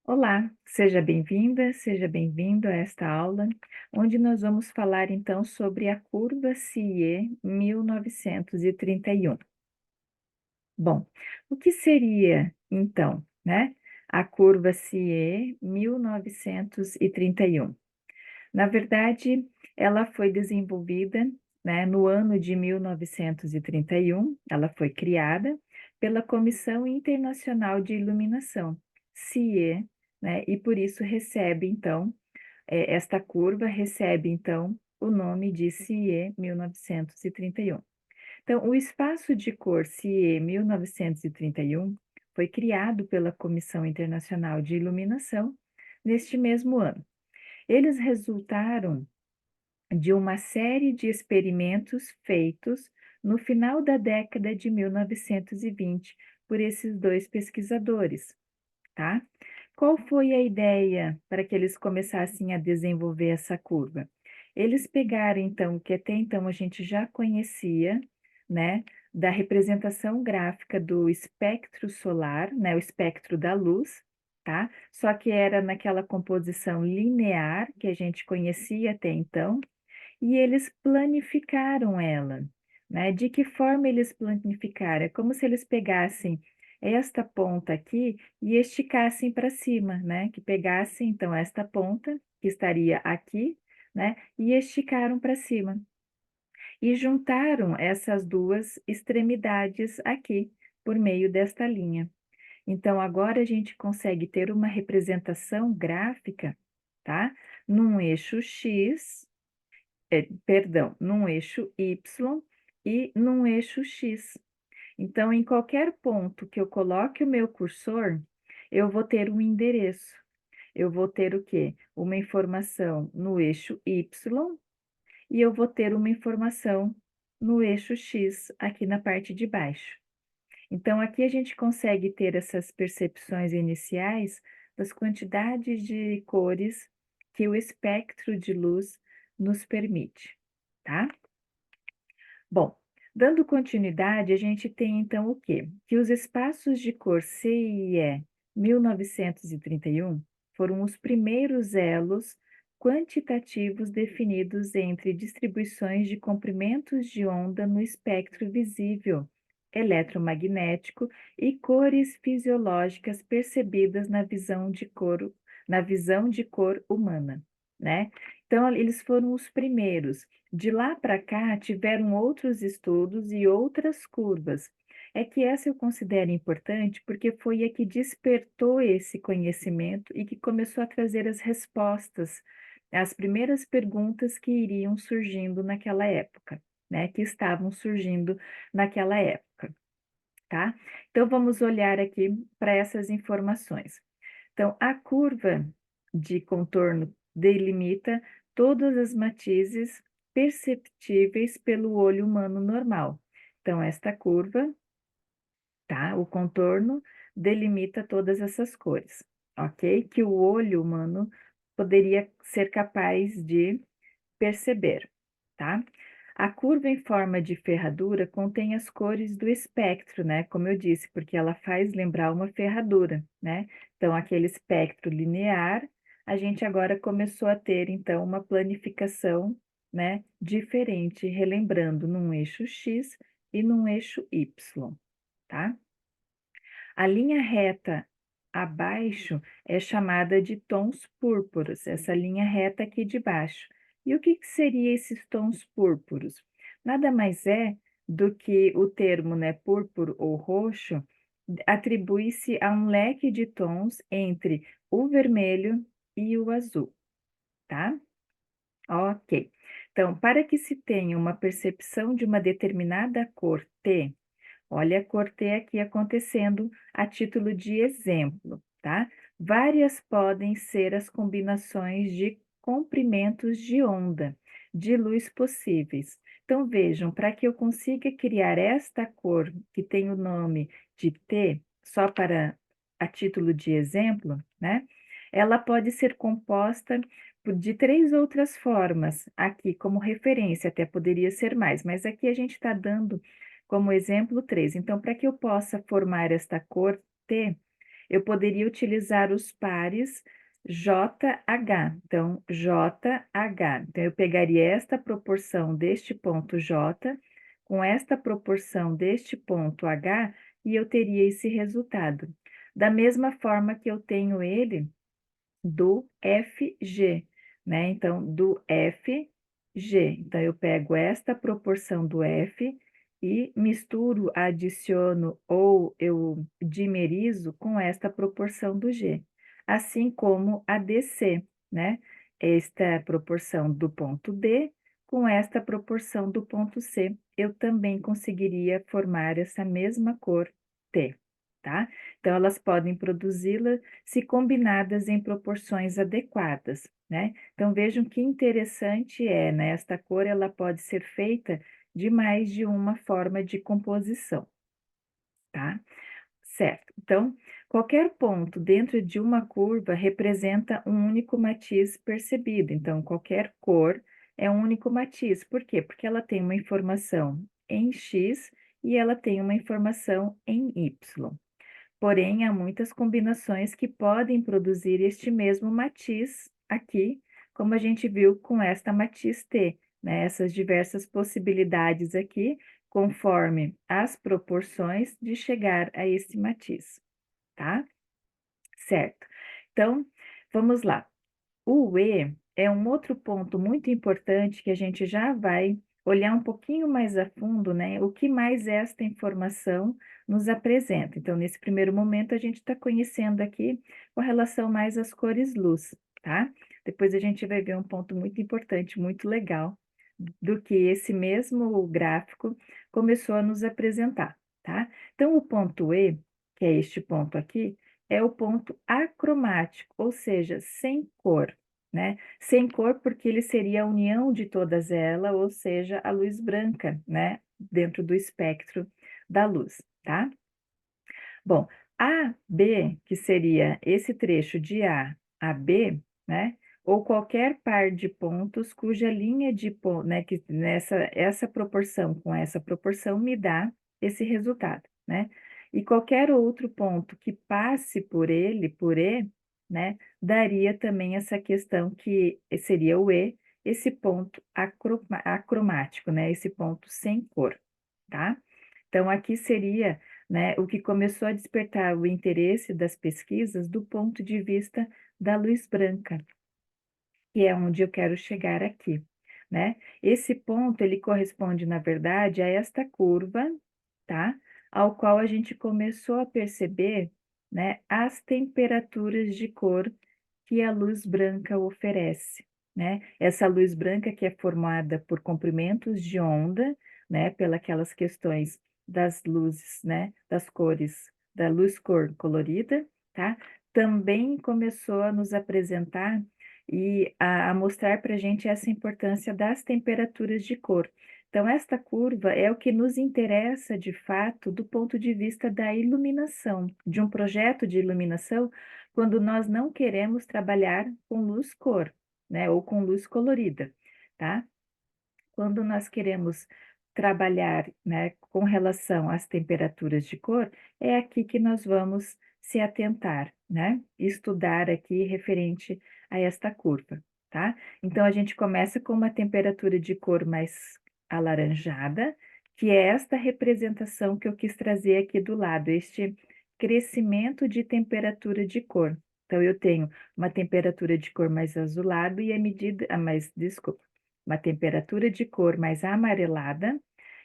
Olá, seja bem-vinda, seja bem-vindo a esta aula, onde nós vamos falar então sobre a curva CIE 1931. Bom, o que seria então, né, a curva CIE 1931? Na verdade, ela foi desenvolvida, né, no ano de 1931, ela foi criada pela Comissão Internacional de Iluminação, CIE, né, e por isso recebe então, esta curva recebe então o nome de CIE 1931. Então, o espaço de cor CIE 1931 foi criado pela Comissão Internacional de Iluminação neste mesmo ano. Eles resultaram de uma série de experimentos feitos no final da década de 1920 por esses dois pesquisadores, tá? Qual foi a ideia para que eles começassem a desenvolver essa curva? Eles pegaram, então, o que até então a gente já conhecia, né, da representação gráfica do espectro solar, né, o espectro da luz, tá? Só que era naquela composição linear que a gente conhecia até então, e eles planificaram ela, né. De que forma eles planificaram? É como se eles pegassem esta ponta aqui e esticassem para cima, né, que pegassem então esta ponta, que estaria aqui, né, e esticaram para cima. E juntaram essas 2 extremidades aqui, por meio desta linha. Então agora a gente consegue ter uma representação gráfica, tá, num eixo X, perdão, num eixo Y e num eixo X. Então, em qualquer ponto que eu coloque o meu cursor, eu vou ter um endereço. Eu vou ter o quê? Uma informação no eixo Y e eu vou ter uma informação no eixo X, aqui na parte de baixo. Então, aqui a gente consegue ter essas percepções iniciais das quantidades de cores que o espectro de luz nos permite, tá? Bom, dando continuidade, a gente tem então o quê? Que os espaços de cor C e E 1931 foram os primeiros elos quantitativos definidos entre distribuições de comprimentos de onda no espectro visível, eletromagnético e cores fisiológicas percebidas na visão de cor humana, né? Então, eles foram os primeiros. De lá para cá, tiveram outros estudos e outras curvas. É que essa eu considero importante porque foi a que despertou esse conhecimento e que começou a trazer as respostas, as primeiras perguntas que iriam surgindo naquela época, né? Que estavam surgindo naquela época, tá? Então, vamos olhar aqui para essas informações. Então, a curva de contorno delimita todas as matizes perceptíveis pelo olho humano normal. Então, esta curva, tá? O contorno delimita todas essas cores, ok? Que o olho humano poderia ser capaz de perceber, tá? A curva em forma de ferradura contém as cores do espectro, né? Como eu disse, porque ela faz lembrar uma ferradura, né? Então, aquele espectro linear, a gente agora começou a ter, então, uma planificação, né? Diferente, relembrando num eixo X e num eixo Y, tá? A linha reta abaixo é chamada de tons púrpuros, essa linha reta aqui de baixo. E o que que seria esses tons púrpuros? Nada mais é do que o termo, né, púrpuro ou roxo, atribui-se a um leque de tons entre o vermelho e o azul, tá? Ok. Então, para que se tenha uma percepção de uma determinada cor T, olha a cor T aqui acontecendo a título de exemplo, tá? Várias podem ser as combinações de comprimentos de onda de luz possíveis. Então, vejam, para que eu consiga criar esta cor que tem o nome de T, só para a título de exemplo, né? Ela pode ser composta de 3 outras formas, aqui como referência, até poderia ser mais, mas aqui a gente está dando como exemplo 3. Então, para que eu possa formar esta cor T, eu poderia utilizar os pares JH. Então, JH. Então, eu pegaria esta proporção deste ponto J com esta proporção deste ponto H e eu teria esse resultado. Da mesma forma que eu tenho ele do FG, né? Então, do FG. Então, eu pego esta proporção do F e misturo, adiciono ou eu dimerizo com esta proporção do G. Assim como a DC, né? Esta proporção do ponto D com esta proporção do ponto C, eu também conseguiria formar essa mesma cor T, tá? Então, elas podem produzi-la se combinadas em proporções adequadas, né? Então, vejam que interessante é, né? Esta cor, ela pode ser feita de mais de uma forma de composição, tá? Certo. Então, qualquer ponto dentro de uma curva representa um único matiz percebido. Então, qualquer cor é um único matiz. Por quê? Porque ela tem uma informação em X e ela tem uma informação em Y. Porém, há muitas combinações que podem produzir este mesmo matiz aqui, como a gente viu com esta matiz T, né? Essas diversas possibilidades aqui, conforme as proporções de chegar a esse matiz, tá? Certo. Então, vamos lá. O E é um outro ponto muito importante que a gente já vai olhar um pouquinho mais a fundo, né? O que mais esta informação nos apresenta. Então, nesse primeiro momento, a gente está conhecendo aqui com relação mais às cores luz, tá? Depois a gente vai ver um ponto muito importante, muito legal, do que esse mesmo gráfico começou a nos apresentar, tá? Então, o ponto E, que é este ponto aqui, é o ponto acromático, ou seja, sem cor, né? Sem cor porque ele seria a união de todas elas, ou seja, a luz branca, né? Dentro do espectro da luz, tá? Bom, A, B, que seria esse trecho de A a B, né? Ou qualquer par de pontos cuja linha de ponto, né? Que essa proporção com essa proporção me dá esse resultado, né? E qualquer outro ponto que passe por ele, por E, né? Daria também essa questão que seria o E, esse ponto acromático, né? Esse ponto sem cor, tá? Então, aqui seria, né, o que começou a despertar o interesse das pesquisas do ponto de vista da luz branca, que é onde eu quero chegar aqui, né? Esse ponto, ele corresponde, na verdade, a esta curva, tá? Ao qual a gente começou a perceber, né, as temperaturas de cor que a luz branca oferece, né? Essa luz branca que é formada por comprimentos de onda, né? Pelas questões das luzes, né? Das cores, da luz-cor colorida, tá? Também começou a nos apresentar e a mostrar para a gente essa importância das temperaturas de cor. Então, esta curva é o que nos interessa de fato do ponto de vista da iluminação, de um projeto de iluminação quando nós não queremos trabalhar com luz cor, né, ou com luz colorida, tá? Quando nós queremos trabalhar, né, com relação às temperaturas de cor, é aqui que nós vamos se atentar, né? Estudar aqui referente a esta curva, tá? Então, a gente começa com uma temperatura de cor mais alaranjada, que é esta representação que eu quis trazer aqui do lado, este crescimento de temperatura de cor. Então, eu tenho uma temperatura de cor mais azulado e a medida, desculpa, uma temperatura de cor mais amarelada,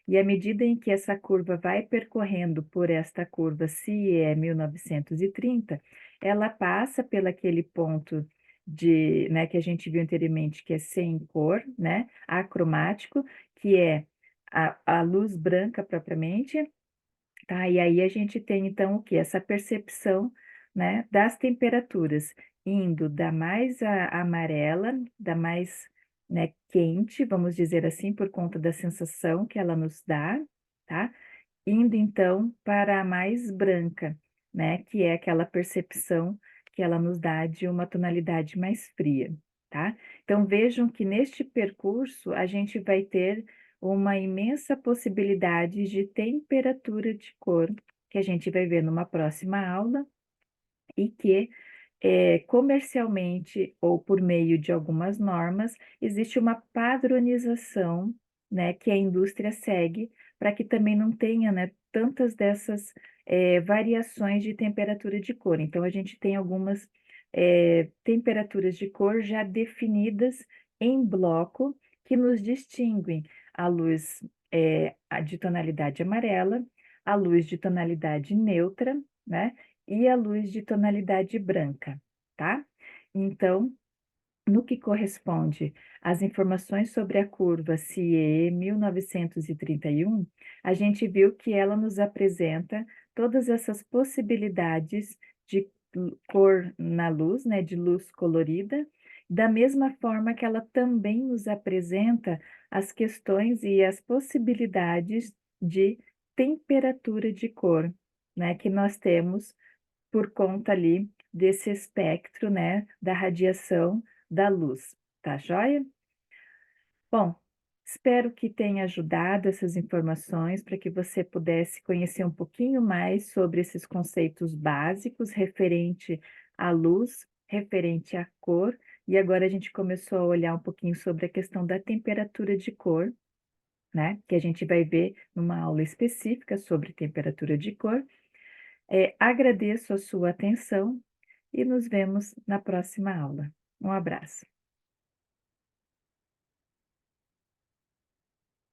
e à medida em que essa curva vai percorrendo por esta curva, se é 1930, ela passa pelaquele ponto de, né, que a gente viu anteriormente, que é sem cor, né, acromático, que é a luz branca propriamente, tá? E aí a gente tem então o que? Essa percepção, né, das temperaturas indo da mais amarela, da mais, né, quente, vamos dizer assim, por conta da sensação que ela nos dá, tá? Indo então para a mais branca, né, que é aquela percepção que ela nos dá de uma tonalidade mais fria, tá? Então vejam que neste percurso a gente vai ter uma imensa possibilidade de temperatura de cor, que a gente vai ver numa próxima aula, e que comercialmente ou por meio de algumas normas, existe uma padronização, né, que a indústria segue para que também não tenha, né, tantas dessas, variações de temperatura de cor. Então a gente tem algumas, temperaturas de cor já definidas em bloco, que nos distinguem a luz, a de tonalidade amarela, a luz de tonalidade neutra, né, e a luz de tonalidade branca, tá? Então, no que corresponde às informações sobre a curva CIE 1931, a gente viu que ela nos apresenta todas essas possibilidades de cor na luz, né, de luz colorida, da mesma forma que ela também nos apresenta as questões e as possibilidades de temperatura de cor, né, que nós temos por conta ali desse espectro, né, da radiação da luz, tá joia? Bom, espero que tenha ajudado essas informações para que você pudesse conhecer um pouquinho mais sobre esses conceitos básicos referente à luz, referente à cor, e agora a gente começou a olhar um pouquinho sobre a questão da temperatura de cor, né, que a gente vai ver numa aula específica sobre temperatura de cor. Agradeço a sua atenção e nos vemos na próxima aula. Um abraço.